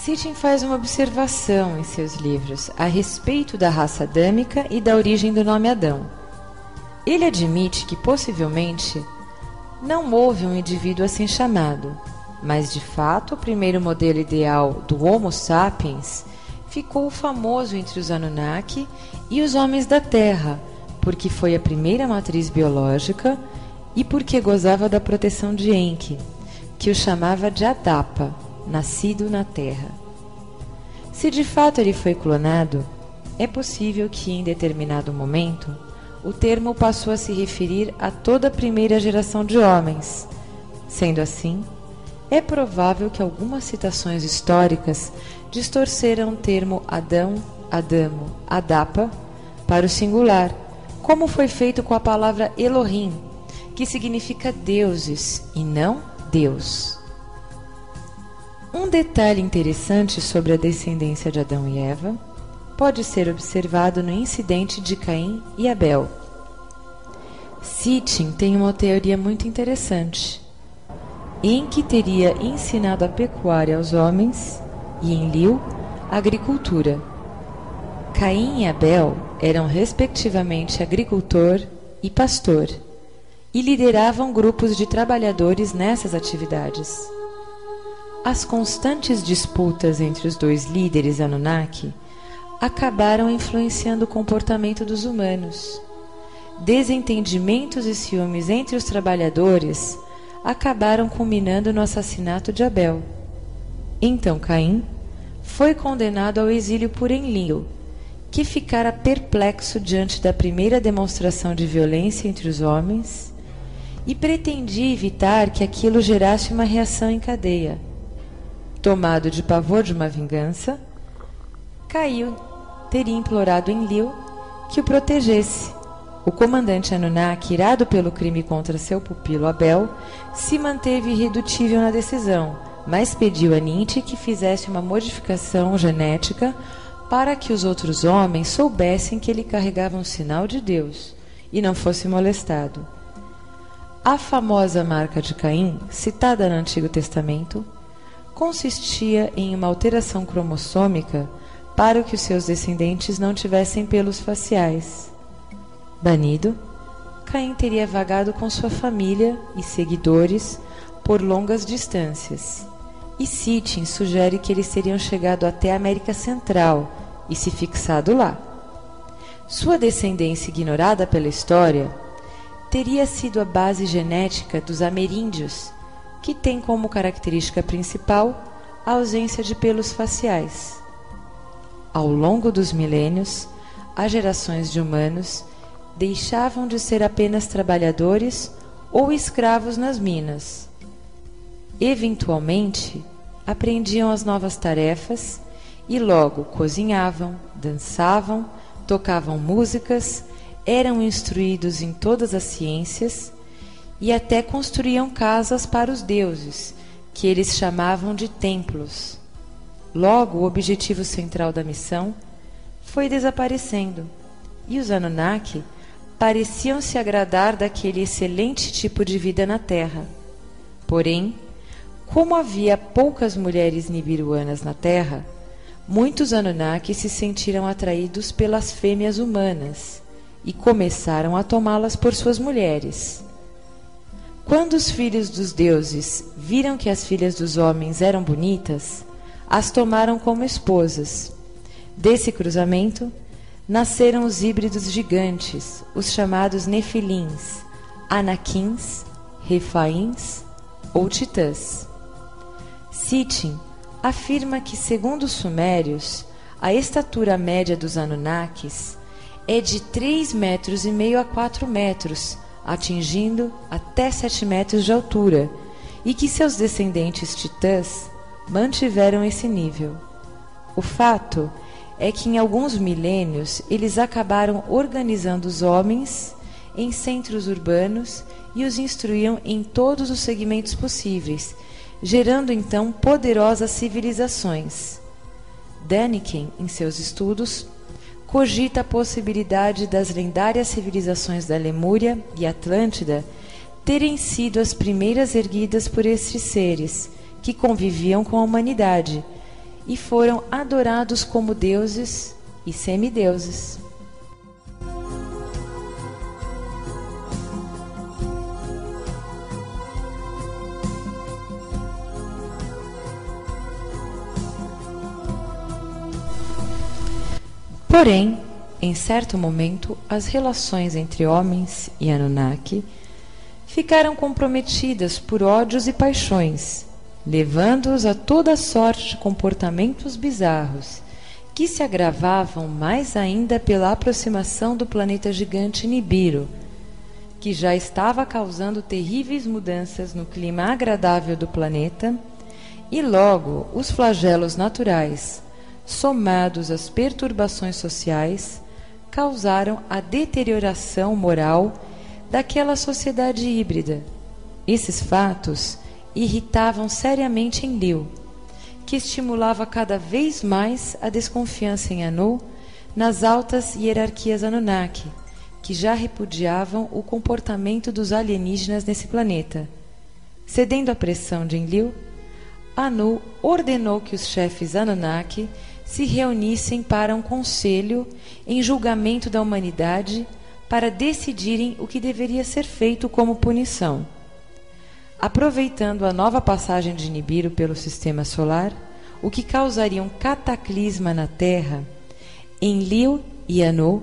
Sitchin faz uma observação em seus livros a respeito da raça adâmica e da origem do nome Adão. Ele admite que, possivelmente, não houve um indivíduo assim chamado, mas, de fato, o primeiro modelo ideal do Homo sapiens ficou famoso entre os Anunnaki e os homens da Terra, porque foi a primeira matriz biológica e porque gozava da proteção de Enki, que o chamava de Adapa, nascido na Terra. Se de fato ele foi clonado, é possível que em determinado momento o termo passou a se referir a toda a primeira geração de homens. Sendo assim, é provável que algumas citações históricas distorceram o termo Adão, Adamo, Adapa para o singular, como foi feito com a palavra Elohim, que significa deuses e não Deus. Um detalhe interessante sobre a descendência de Adão e Eva pode ser observado no incidente de Caim e Abel. Sitchin tem uma teoria muito interessante. Enki teria ensinado a pecuária aos homens e Enlil a agricultura. Caim e Abel eram respectivamente agricultor e pastor e lideravam grupos de trabalhadores nessas atividades. As constantes disputas entre os dois líderes Anunnaki acabaram influenciando o comportamento dos humanos. Desentendimentos e ciúmes entre os trabalhadores acabaram culminando no assassinato de Abel. Então Caim foi condenado ao exílio por Enlil, que ficara perplexo diante da primeira demonstração de violência entre os homens e pretendia evitar que aquilo gerasse uma reação em cadeia. Tomado de pavor de uma vingança, Caim teria implorado Enlil que o protegesse. O comandante Anunnaki, irado pelo crime contra seu pupilo Abel, se manteve irredutível na decisão, mas pediu a Ninti que fizesse uma modificação genética para que os outros homens soubessem que ele carregava um sinal de Deus e não fosse molestado. A famosa marca de Caim, citada no Antigo Testamento, consistia em uma alteração cromossômica para que os seus descendentes não tivessem pelos faciais. Banido, Caim teria vagado com sua família e seguidores por longas distâncias, e Sitchin sugere que eles teriam chegado até a América Central e se fixado lá. Sua descendência ignorada pela história teria sido a base genética dos ameríndios, que tem como característica principal a ausência de pelos faciais. Ao longo dos milênios, as gerações de humanos deixavam de ser apenas trabalhadores ou escravos nas minas. Eventualmente, aprendiam as novas tarefas e logo cozinhavam, dançavam, tocavam músicas, eram instruídos em todas as ciências e até construíam casas para os deuses, que eles chamavam de templos. Logo, o objetivo central da missão foi desaparecendo, e os Anunnaki pareciam se agradar daquele excelente tipo de vida na Terra. Porém, como havia poucas mulheres nibiruanas na Terra, muitos Anunnaki se sentiram atraídos pelas fêmeas humanas e começaram a tomá-las por suas mulheres. Quando os filhos dos deuses viram que as filhas dos homens eram bonitas, as tomaram como esposas. Desse cruzamento, nasceram os híbridos gigantes, os chamados Nefilins, Anaquins, Refaíns ou Titãs. Sitchin afirma que, segundo os sumérios, a estatura média dos Anunnakis é de 3,5 metros a 4 metros, atingindo até 7 metros de altura, e que seus descendentes titãs mantiveram esse nível. O fato é que em alguns milênios eles acabaram organizando os homens em centros urbanos e os instruíam em todos os segmentos possíveis, gerando então poderosas civilizações. Däniken, em seus estudos, cogita a possibilidade das lendárias civilizações da Lemúria e Atlântida terem sido as primeiras erguidas por estes seres, que conviviam com a humanidade, e foram adorados como deuses e semideuses. Porém, em certo momento, as relações entre homens e Anunnaki ficaram comprometidas por ódios e paixões, levando-os a toda sorte de comportamentos bizarros, que se agravavam mais ainda pela aproximação do planeta gigante Nibiru, que já estava causando terríveis mudanças no clima agradável do planeta, e logo os flagelos naturais, somados às perturbações sociais, causaram a deterioração moral daquela sociedade híbrida. Esses fatos irritavam seriamente Enlil, que estimulava cada vez mais a desconfiança em Anu nas altas hierarquias Anunnaki, que já repudiavam o comportamento dos alienígenas nesse planeta. Cedendo à pressão de Enlil, Anu ordenou que os chefes Anunnaki se reunissem para um conselho em julgamento da humanidade para decidirem o que deveria ser feito como punição. Aproveitando a nova passagem de Nibiru pelo sistema solar, o que causaria um cataclisma na Terra, Enlil e Anu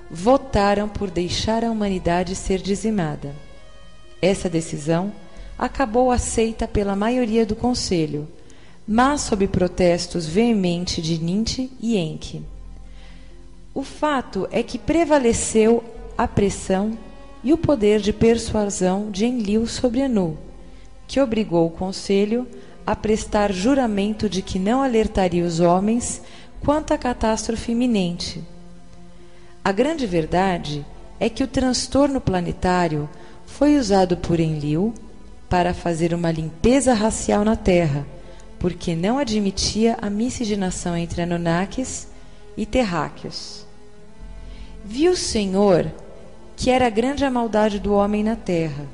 votaram por deixar a humanidade ser dizimada. Essa decisão acabou aceita pela maioria do conselho, mas sob protestos veementes de Ninti e Enki. O fato é que prevaleceu a pressão e o poder de persuasão de Enlil sobre Anu, que obrigou o conselho a prestar juramento de que não alertaria os homens quanto à catástrofe iminente. A grande verdade é que o transtorno planetário foi usado por Enlil para fazer uma limpeza racial na Terra, porque não admitia a miscigenação entre Anunnakis e terráqueos. Viu o Senhor que era grande a maldade do homem na Terra,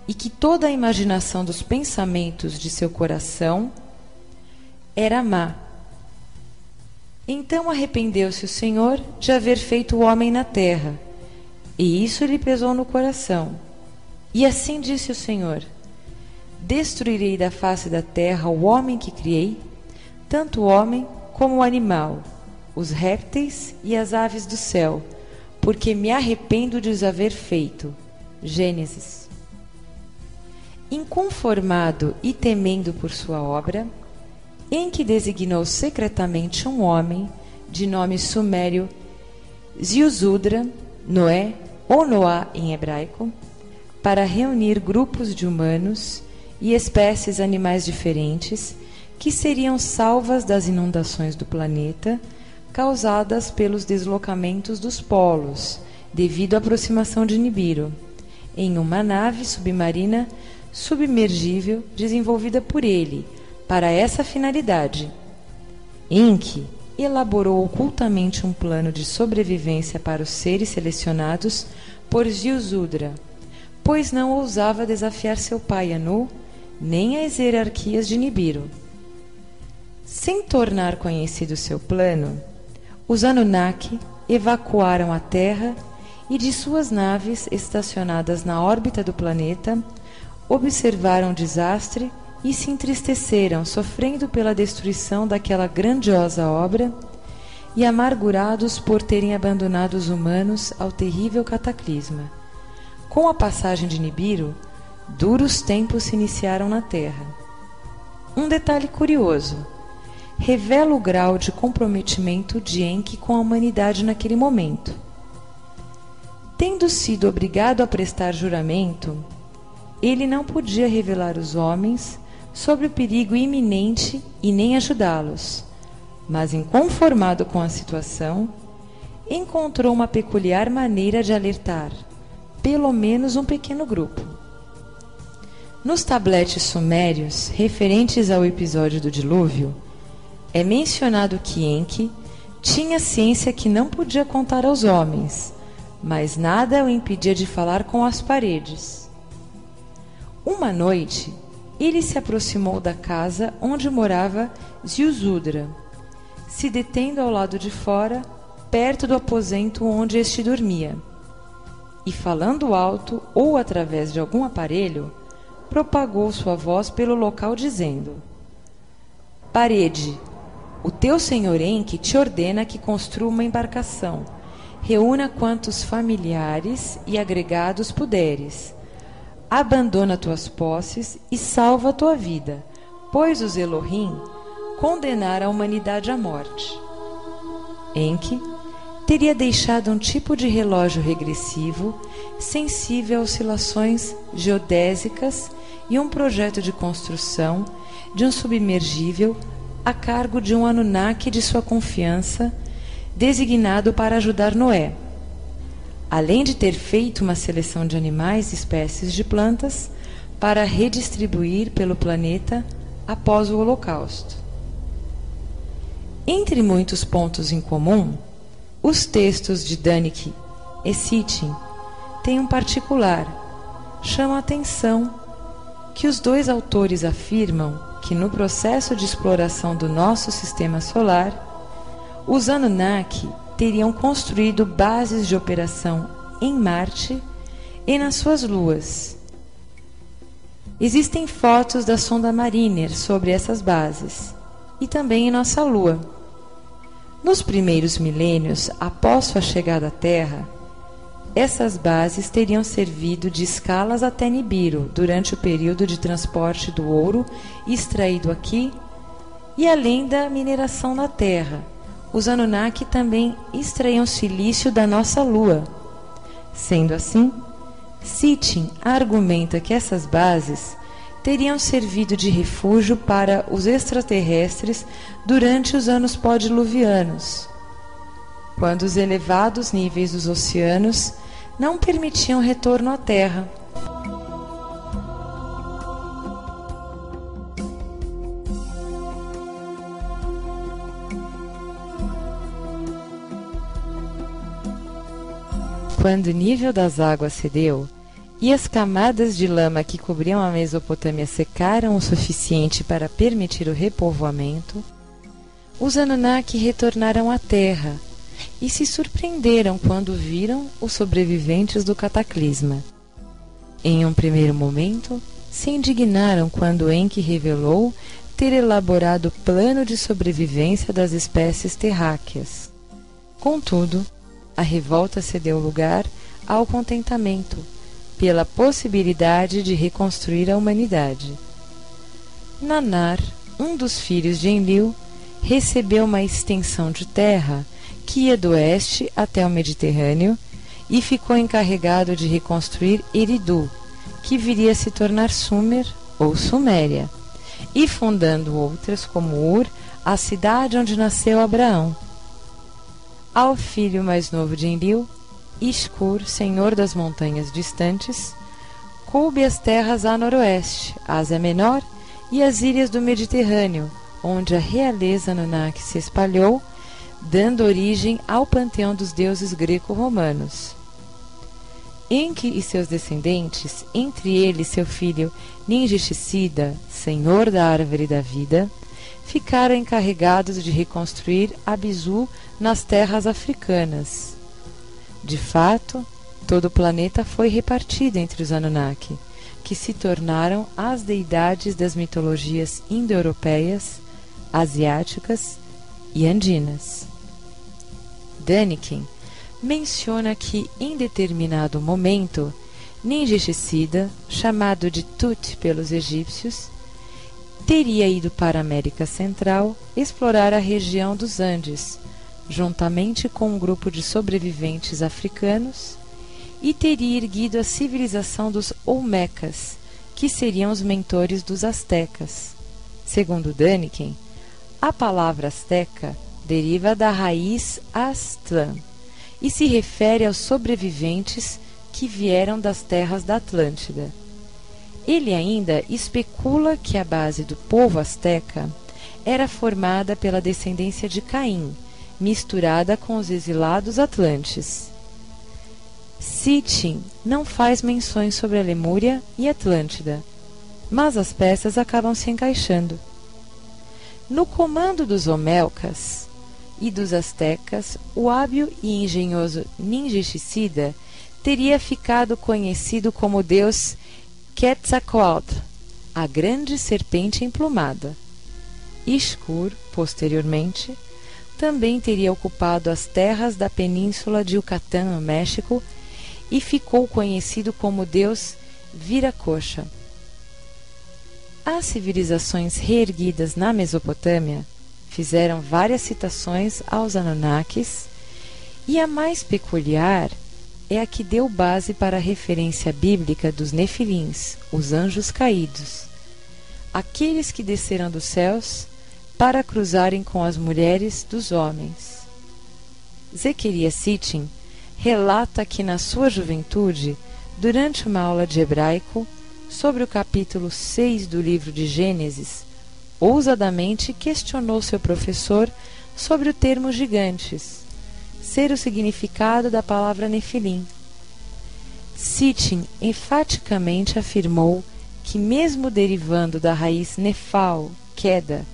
e que toda a imaginação dos pensamentos de seu coração era má. Então arrependeu-se o Senhor de haver feito o homem na terra, e isso lhe pesou no coração. E assim disse o Senhor: destruirei da face da terra o homem que criei, tanto o homem como o animal, os répteis e as aves do céu, porque me arrependo de os haver feito. Gênesis. Inconformado e temendo por sua obra, Enki designou secretamente um homem, de nome sumério Ziusudra, Noé ou Noá em hebraico, para reunir grupos de humanos e espécies animais diferentes que seriam salvas das inundações do planeta causadas pelos deslocamentos dos polos, devido à aproximação de Nibiru, em uma nave submarina submergível desenvolvida por ele para essa finalidade. Enki elaborou ocultamente um plano de sobrevivência para os seres selecionados por Ziusudra, pois não ousava desafiar seu pai Anu nem as hierarquias de Nibiru. Sem tornar conhecido seu plano, os Anunnaki evacuaram a Terra e de suas naves estacionadas na órbita do planeta observaram o desastre e se entristeceram, sofrendo pela destruição daquela grandiosa obra e amargurados por terem abandonado os humanos ao terrível cataclisma. Com a passagem de Nibiru, duros tempos se iniciaram na Terra. Um detalhe curioso revela o grau de comprometimento de Enki com a humanidade naquele momento. Tendo sido obrigado a prestar juramento, ele não podia revelar os homens sobre o perigo iminente e nem ajudá-los, mas, inconformado com a situação, encontrou uma peculiar maneira de alertar pelo menos um pequeno grupo. Nos tabletes sumérios referentes ao episódio do dilúvio, é mencionado que Enki tinha ciência que não podia contar aos homens, mas nada o impedia de falar com as paredes. Uma noite, ele se aproximou da casa onde morava Ziusudra, se detendo ao lado de fora, perto do aposento onde este dormia, e falando alto ou através de algum aparelho, propagou sua voz pelo local dizendo: Parede, o teu senhor Enki te ordena que construa uma embarcação. Reúna quantos familiares e agregados puderes. Abandona tuas posses e salva tua vida, pois os Elohim condenaram a humanidade à morte. Enki teria deixado um tipo de relógio regressivo, sensível a oscilações geodésicas e um projeto de construção de um submergível a cargo de um Anunnaki de sua confiança, designado para ajudar Noé, além de ter feito uma seleção de animais e espécies de plantas para redistribuir pelo planeta após o Holocausto. Entre muitos pontos em comum, os textos de Daniken e Sitchin têm um particular. Chama a atenção que os dois autores afirmam que no processo de exploração do nosso sistema solar, os Anunnaki teriam construído bases de operação em Marte e nas suas luas. Existem fotos da sonda Mariner sobre essas bases e também em nossa Lua. Nos primeiros milênios após sua chegada à Terra, essas bases teriam servido de escalas até Nibiru durante o período de transporte do ouro extraído aqui e além da mineração na Terra. Os Anunnaki também extraíam silício da nossa Lua. Sendo assim, Sitchin argumenta que essas bases teriam servido de refúgio para os extraterrestres durante os anos pós-diluvianos, quando os elevados níveis dos oceanos não permitiam retorno à Terra. Quando o nível das águas cedeu e as camadas de lama que cobriam a Mesopotâmia secaram o suficiente para permitir o repovoamento, os Anunnaki retornaram à Terra e se surpreenderam quando viram os sobreviventes do cataclisma. Em um primeiro momento, se indignaram quando Enki revelou ter elaborado o plano de sobrevivência das espécies terráqueas. Contudo, a revolta cedeu lugar ao contentamento pela possibilidade de reconstruir a humanidade. Nanar, um dos filhos de Enlil, recebeu uma extensão de terra que ia do oeste até o Mediterrâneo e ficou encarregado de reconstruir Eridu, que viria a se tornar Sumer ou Suméria, e fundando outras como Ur, a cidade onde nasceu Abraão. Ao filho mais novo de Enlil, Ishkur, senhor das montanhas distantes, coube as terras a noroeste, a Ásia Menor e as ilhas do Mediterrâneo, onde a realeza Anunnaki se espalhou, dando origem ao panteão dos deuses greco-romanos. Enki e seus descendentes, entre eles seu filho Ninjishida, senhor da árvore da vida, ficaram encarregados de reconstruir Abizu nas terras africanas. De fato, todo o planeta foi repartido entre os Anunnaki, que se tornaram as deidades das mitologias indo-europeias, asiáticas e andinas. Daniken menciona que, em determinado momento, Ninjishida, chamado de Tut pelos egípcios, teria ido para a América Central explorar a região dos Andes, juntamente com um grupo de sobreviventes africanos, e teria erguido a civilização dos Olmecas, que seriam os mentores dos astecas. Segundo Daniken, a palavra asteca deriva da raiz Aztlán e se refere aos sobreviventes que vieram das terras da Atlântida. Ele ainda especula que a base do povo asteca era formada pela descendência de Caim, misturada com os exilados atlantes. Sitchin não faz menções sobre a Lemúria e Atlântida, mas as peças acabam se encaixando. No comando dos Olmecas, e dos astecas, o hábil e engenhoso ninjicida teria ficado conhecido como o deus Quetzalcoatl, a grande serpente emplumada. Ishkur, posteriormente, também teria ocupado as terras da península de Yucatán, no México, e ficou conhecido como o deus Viracocha. As civilizações reerguidas na Mesopotâmia fizeram várias citações aos Anunnakis, e a mais peculiar é a que deu base para a referência bíblica dos Nefilins, os anjos caídos, aqueles que desceram dos céus para cruzarem com as mulheres dos homens. Zequerias Sitchin relata que na sua juventude, durante uma aula de hebraico, sobre o capítulo 6 do livro de Gênesis, ousadamente questionou seu professor sobre o termo gigantes, ser o significado da palavra Nefilim. Sitchin enfaticamente afirmou que, mesmo derivando da raiz nefal, queda,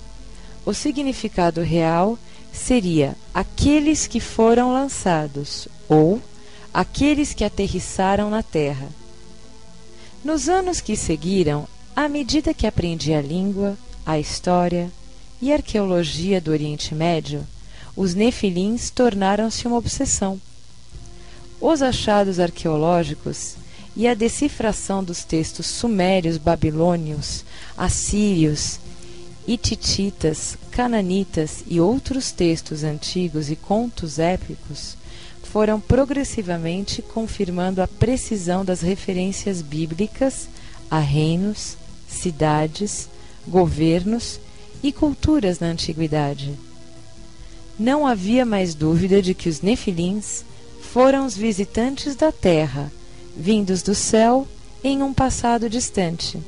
o significado real seria aqueles que foram lançados, ou aqueles que aterrissaram na terra. Nos anos que seguiram, à medida que aprendi a língua, a história e a arqueologia do Oriente Médio, os Nefilins tornaram-se uma obsessão. Os achados arqueológicos e a decifração dos textos sumérios, babilônios, assírios, hitititas, cananitas e outros textos antigos e contos épicos foram progressivamente confirmando a precisão das referências bíblicas a reinos, cidades, governos e culturas na antiguidade. Não havia mais dúvida de que os Nefilins foram os visitantes da terra, vindos do céu em um passado distante.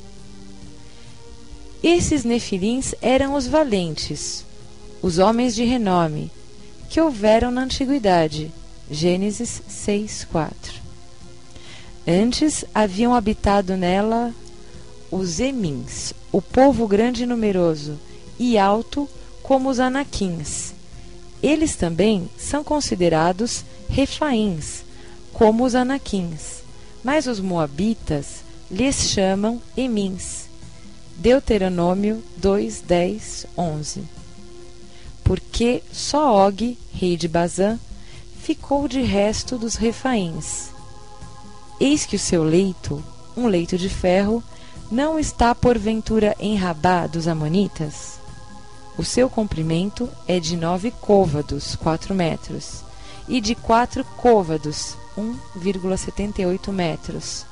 Esses Nefilins eram os valentes, os homens de renome, que houveram na antiguidade. Gênesis 6:4. Antes haviam habitado nela os Emins, o povo grande e numeroso, e alto como os Anaquins. Eles também são considerados Refaíns, como os Anaquins, mas os Moabitas lhes chamam Emins. Deuteronômio 2:10-11. Porque só Og, rei de Bazã, ficou de resto dos Refaíns. Eis que o seu leito, um leito de ferro, não está porventura em Rabá dos Amonitas? O seu comprimento é de 9 côvados, 4 metros, e de 4 côvados, 1,78 metros.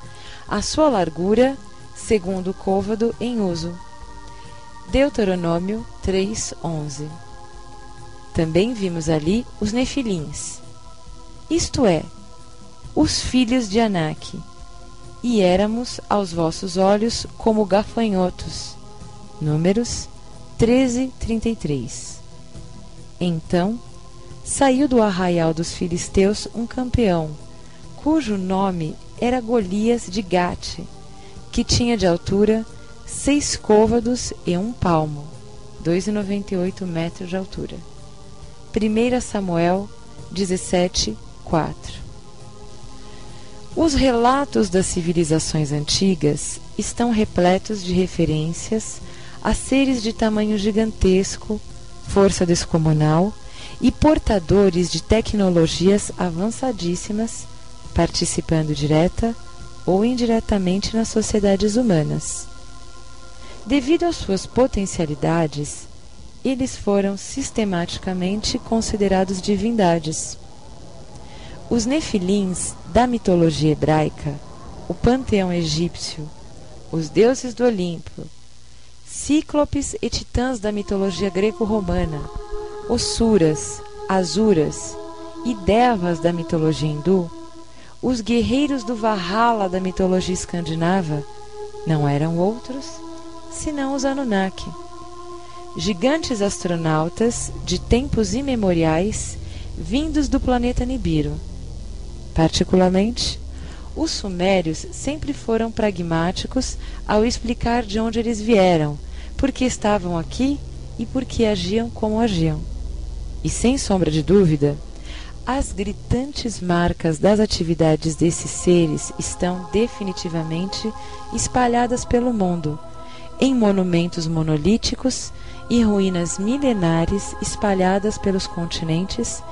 A sua largura, segundo côvado em uso. Deuteronômio 3:11. Também vimos ali os Nefilins, isto é, os filhos de Anak, e éramos aos vossos olhos como gafanhotos. Números 13:33. Então saiu do arraial dos filisteus um campeão, cujo nome era Golias de Gate, que tinha de altura 6 côvados e 1 palmo, 2,98 metros de altura. 1 Samuel 17:4. Os relatos das civilizações antigas estão repletos de referências a seres de tamanho gigantesco, força descomunal e portadores de tecnologias avançadíssimas, participando direta ou indiretamente nas sociedades humanas. Devido às suas potencialidades, eles foram sistematicamente considerados divindades. Os Nefilins da mitologia hebraica, o panteão egípcio, os deuses do Olimpo, cíclopes e titãs da mitologia greco-romana, os Suras, Asuras e Devas da mitologia hindu, os guerreiros do Valhalla da mitologia escandinava, não eram outros senão os Anunnaki, gigantes astronautas de tempos imemoriais vindos do planeta Nibiru. Particularmente, os sumérios sempre foram pragmáticos ao explicar de onde eles vieram, por que estavam aqui e por que agiam como agiam. E sem sombra de dúvida, as gritantes marcas das atividades desses seres estão definitivamente espalhadas pelo mundo, em monumentos monolíticos e ruínas milenares espalhadas pelos continentes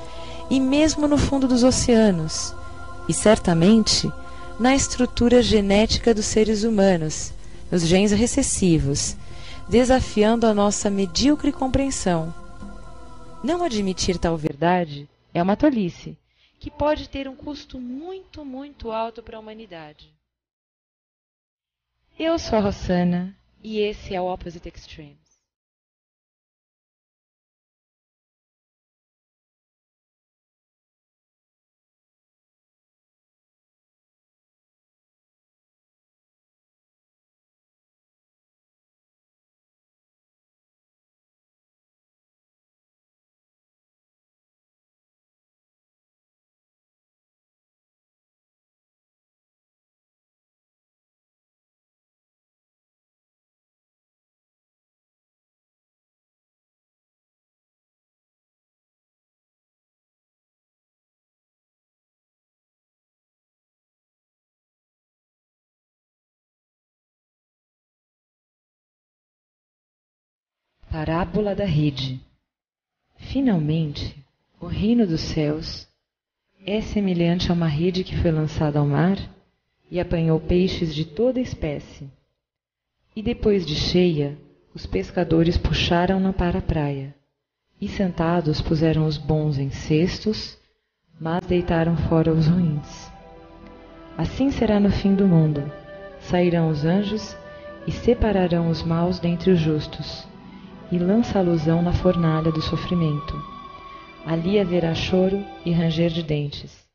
e mesmo no fundo dos oceanos, e certamente na estrutura genética dos seres humanos, nos genes recessivos, desafiando a nossa medíocre compreensão. Não admitir tal verdade é uma tolice, que pode ter um custo muito, muito alto para a humanidade. Eu sou a Rossana e esse é o Opposite Extremes. Parábola da rede. Finalmente, o reino dos céus é semelhante a uma rede que foi lançada ao mar e apanhou peixes de toda espécie. E depois de cheia, os pescadores puxaram-na para a praia, e sentados puseram os bons em cestos, mas deitaram fora os ruins. Assim será no fim do mundo. Sairão os anjos e separarão os maus dentre os justos, e lançá-los-ão na fornalha do sofrimento. Ali haverá choro e ranger de dentes.